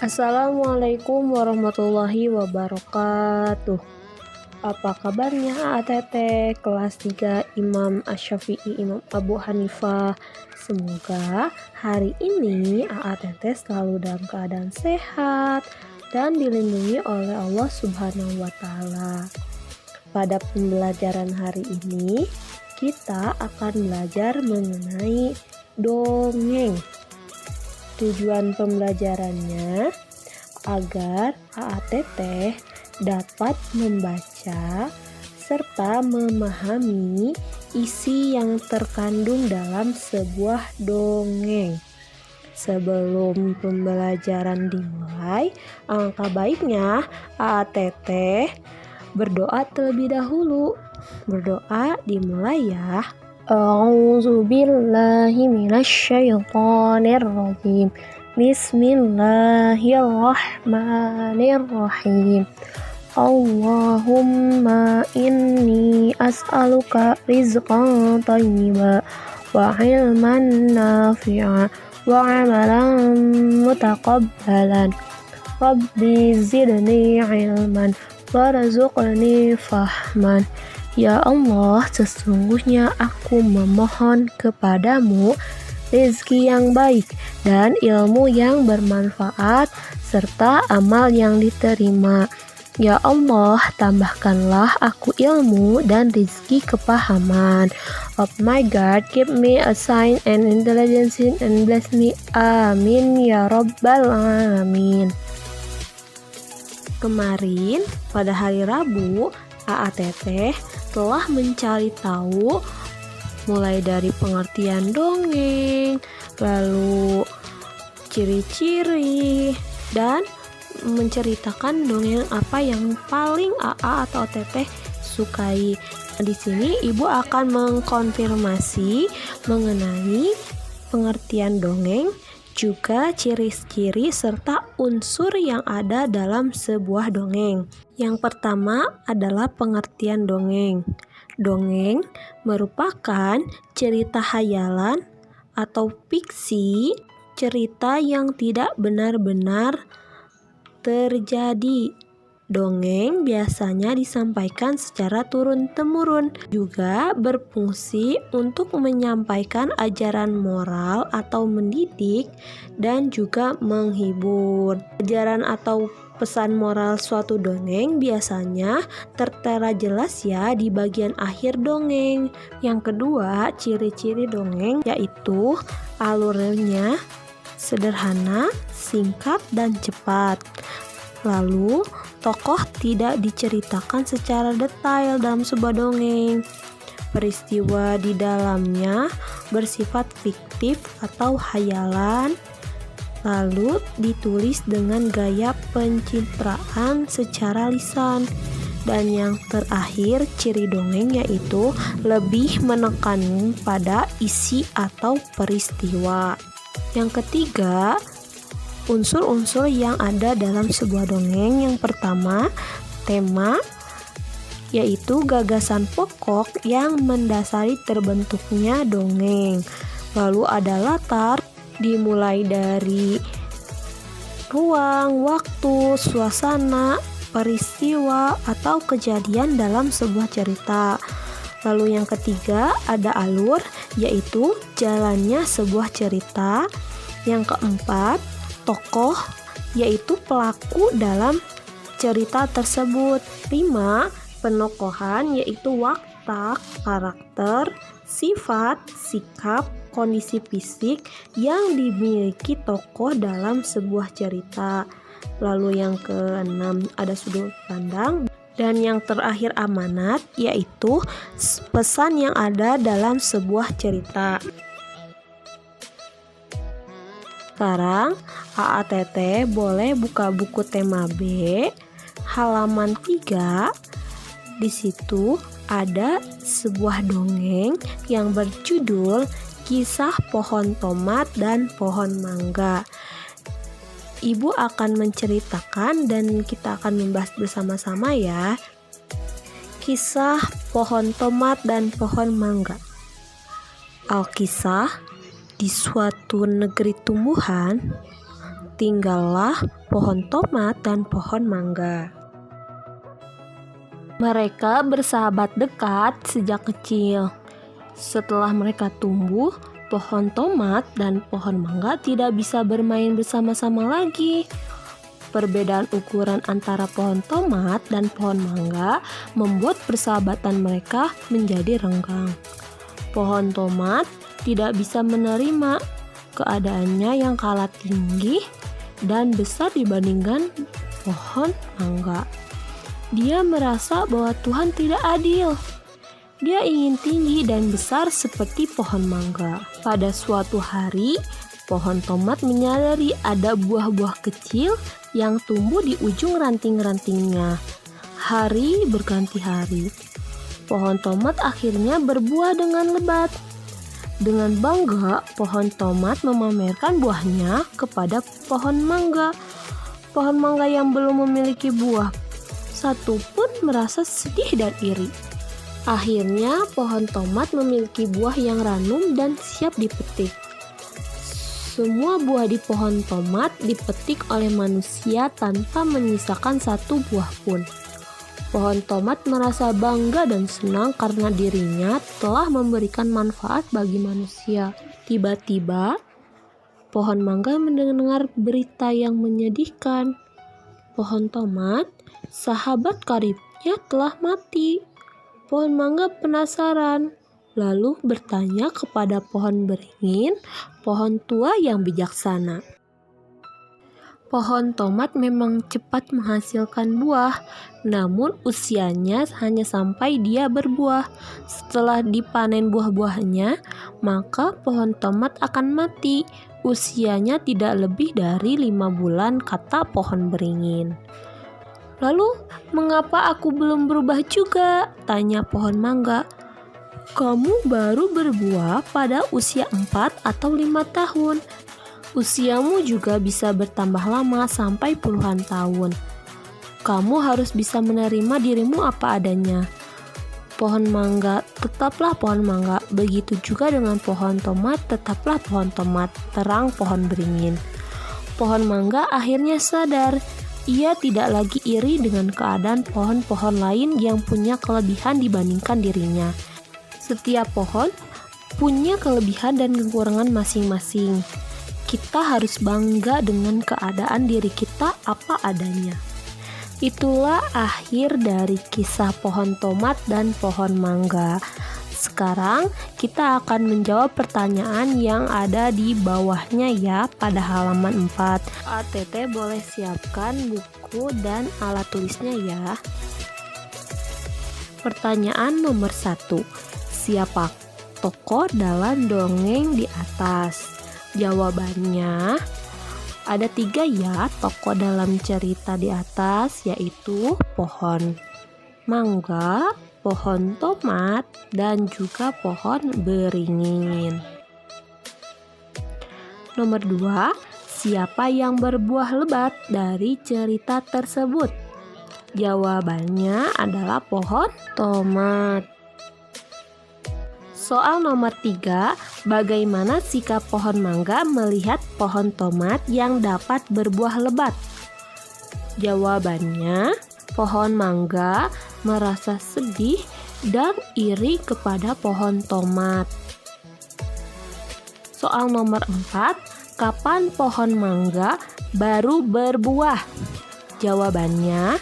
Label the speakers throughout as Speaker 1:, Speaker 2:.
Speaker 1: Assalamualaikum warahmatullahi wabarakatuh. Apa kabarnya Teteh kelas 3 Imam Asy-Syafi'i Imam Abu Hanifah? Semoga hari ini Teteh selalu dalam keadaan sehat dan dilindungi oleh Allah Subhanahu wa taala. Pada pembelajaran hari ini kita akan belajar mengenai dongeng. Tujuan pembelajarannya agar Teteh dapat membaca serta memahami isi yang terkandung dalam sebuah dongeng. Sebelum pembelajaran dimulai, alangkah baiknya Teteh berdoa terlebih dahulu. Berdoa dimulai ya. A'udzu billahi minasy syaithanir rajim. Bismillahirrahmanirrahim. Allahumma inni as'aluka rizqan thayyiban wa 'ilman nafi'an wa 'amalan mutaqabbalan. Rabbi zidni 'ilman warzuqni fahman. Ya Allah, sesungguhnya aku memohon kepadamu rezeki yang baik dan ilmu yang bermanfaat serta amal yang diterima. Ya Allah, tambahkanlah aku ilmu dan rezeki kepahaman. Oh my God, give me a sign and intelligence and bless me. Amin ya Rabbal Alamin. Kemarin pada hari Rabu, Teteh telah mencari tahu mulai dari pengertian dongeng, lalu ciri-ciri, dan menceritakan dongeng apa yang paling atau Teteh sukai. Di sini Ibu akan mengkonfirmasi mengenai pengertian dongeng, juga ciri-ciri serta unsur yang ada dalam sebuah dongeng. Yang pertama adalah pengertian dongeng. Dongeng merupakan cerita hayalan atau fiksi, cerita yang tidak benar-benar terjadi. Dongeng biasanya disampaikan secara turun-temurun, juga berfungsi untuk menyampaikan ajaran moral atau mendidik dan juga menghibur. Ajaran atau pesan moral suatu dongeng biasanya tertera jelas ya di bagian akhir dongeng. Yang kedua, ciri-ciri dongeng yaitu alurnya sederhana, singkat, dan cepat. Lalu, tokoh tidak diceritakan secara detail dalam sebuah dongeng. Peristiwa di dalamnya bersifat fiktif atau hayalan. Lalu ditulis dengan gaya pencitraan secara lisan. Dan yang terakhir, ciri dongeng yaitu lebih menekan pada isi atau peristiwa. Yang ketiga, unsur-unsur yang ada dalam sebuah dongeng. Yang pertama, tema, yaitu gagasan pokok yang mendasari terbentuknya dongeng. Lalu ada latar, dimulai dari ruang, waktu, suasana, peristiwa, atau kejadian dalam sebuah cerita. Lalu yang ketiga ada alur, yaitu jalannya sebuah cerita. Yang keempat, tokoh, yaitu pelaku dalam cerita tersebut. 5. Penokohan, yaitu watak, karakter, sifat, sikap, kondisi fisik yang dimiliki tokoh dalam sebuah cerita. Lalu yang keenam ada sudut pandang. Dan yang terakhir amanat, yaitu pesan yang ada dalam sebuah cerita. Sekarang Teteh boleh buka buku tema B halaman 3. Di situ ada sebuah dongeng yang berjudul Kisah Pohon Tomat dan Pohon Mangga. Ibu akan menceritakan dan kita akan membahas bersama-sama ya. Kisah Pohon Tomat dan Pohon Mangga. Alkisah, Di suatu negeri tumbuhan, tinggallah pohon tomat dan pohon mangga. Mereka bersahabat dekat sejak kecil. Setelah mereka tumbuh, pohon tomat dan pohon mangga tidak bisa bermain bersama-sama lagi. Perbedaan ukuran antara pohon tomat dan pohon mangga membuat persahabatan mereka menjadi renggang. Pohon tomat tidak bisa menerima keadaannya yang kalah tinggi dan besar dibandingkan pohon mangga. Dia merasa bahwa Tuhan tidak adil. Dia ingin tinggi dan besar seperti pohon mangga. Pada suatu hari, pohon tomat menyadari ada buah-buah kecil yang tumbuh di ujung ranting-rantingnya. Hari berganti hari. Pohon tomat akhirnya berbuah dengan lebat. Dengan bangga, pohon tomat memamerkan buahnya kepada pohon mangga. Pohon mangga yang belum memiliki buah satu pun merasa sedih dan iri. Akhirnya, pohon tomat memiliki buah yang ranum dan siap dipetik. Semua buah di pohon tomat dipetik oleh manusia tanpa menyisakan satu buah pun. Pohon tomat merasa bangga dan senang karena dirinya telah memberikan manfaat bagi manusia. Tiba-tiba, pohon mangga mendengar berita yang menyedihkan. Pohon tomat, sahabat karibnya, telah mati. Pohon mangga penasaran, lalu bertanya kepada pohon beringin, pohon tua yang bijaksana. Pohon tomat memang cepat menghasilkan buah, namun usianya hanya sampai dia berbuah. Setelah dipanen buah-buahnya, maka pohon tomat akan mati. Usianya tidak lebih dari 5 bulan, kata pohon beringin. Lalu, mengapa aku belum berubah juga? Tanya pohon mangga. Kamu baru berbuah pada usia 4 atau 5 tahun. Usiamu juga bisa bertambah lama sampai puluhan tahun. Kamu harus bisa menerima dirimu apa adanya. Pohon mangga, tetaplah pohon mangga. Begitu juga dengan pohon tomat, tetaplah pohon tomat. Terang pohon beringin. Pohon mangga akhirnya sadar. Ia tidak lagi iri dengan keadaan pohon-pohon lain yang punya kelebihan dibandingkan dirinya. Setiap pohon punya kelebihan dan kekurangan masing-masing. Kita harus bangga dengan keadaan diri kita apa adanya. Itulah akhir dari kisah pohon tomat dan pohon mangga. Sekarang kita akan menjawab pertanyaan yang ada di bawahnya ya, pada halaman 4. ATT boleh siapkan buku dan alat tulisnya ya. Pertanyaan nomor 1. Siapa tokoh dalam dongeng di atas? Jawabannya ada 3 ya tokoh dalam cerita di atas, yaitu pohon mangga, pohon tomat, dan juga pohon beringin. Nomor 2, siapa yang berbuah lebat dari cerita tersebut? Jawabannya adalah pohon tomat. Soal nomor 3, bagaimana sikap pohon mangga melihat pohon tomat yang dapat berbuah lebat? Jawabannya, pohon mangga merasa sedih dan iri kepada pohon tomat. Soal nomor 4, kapan pohon mangga baru berbuah? Jawabannya,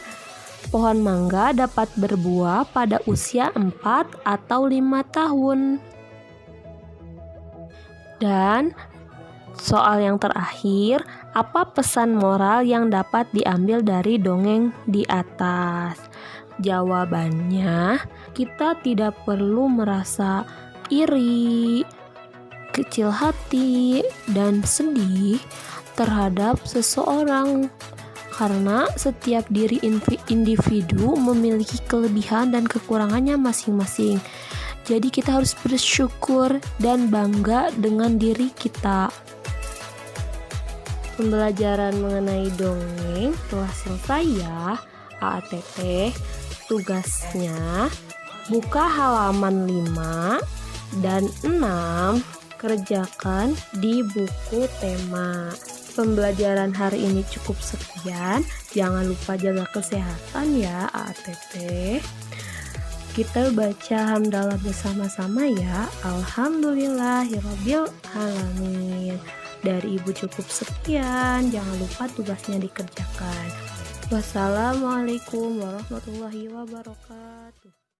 Speaker 1: pohon mangga dapat berbuah pada usia 4 atau 5 tahun. Dan soal yang terakhir, apa pesan moral yang dapat diambil dari dongeng di atas? Jawabannya, kita tidak perlu merasa iri, kecil hati, dan sedih terhadap seseorang. Karena setiap diri individu memiliki kelebihan dan kekurangannya masing-masing. Jadi kita harus bersyukur dan bangga dengan diri kita. Pembelajaran mengenai dongeng telah selesai ya. AATT, tugasnya buka halaman 5 dan 6 Kerjakan di buku tema. Pembelajaran hari ini cukup sekian. Jangan lupa jaga kesehatan ya, AATT. Kita baca hamdalah bersama-sama ya. Alhamdulillahirabbil alamin. Dari Ibu cukup sekian. Jangan lupa tugasnya dikerjakan. Wassalamualaikum warahmatullahi wabarakatuh.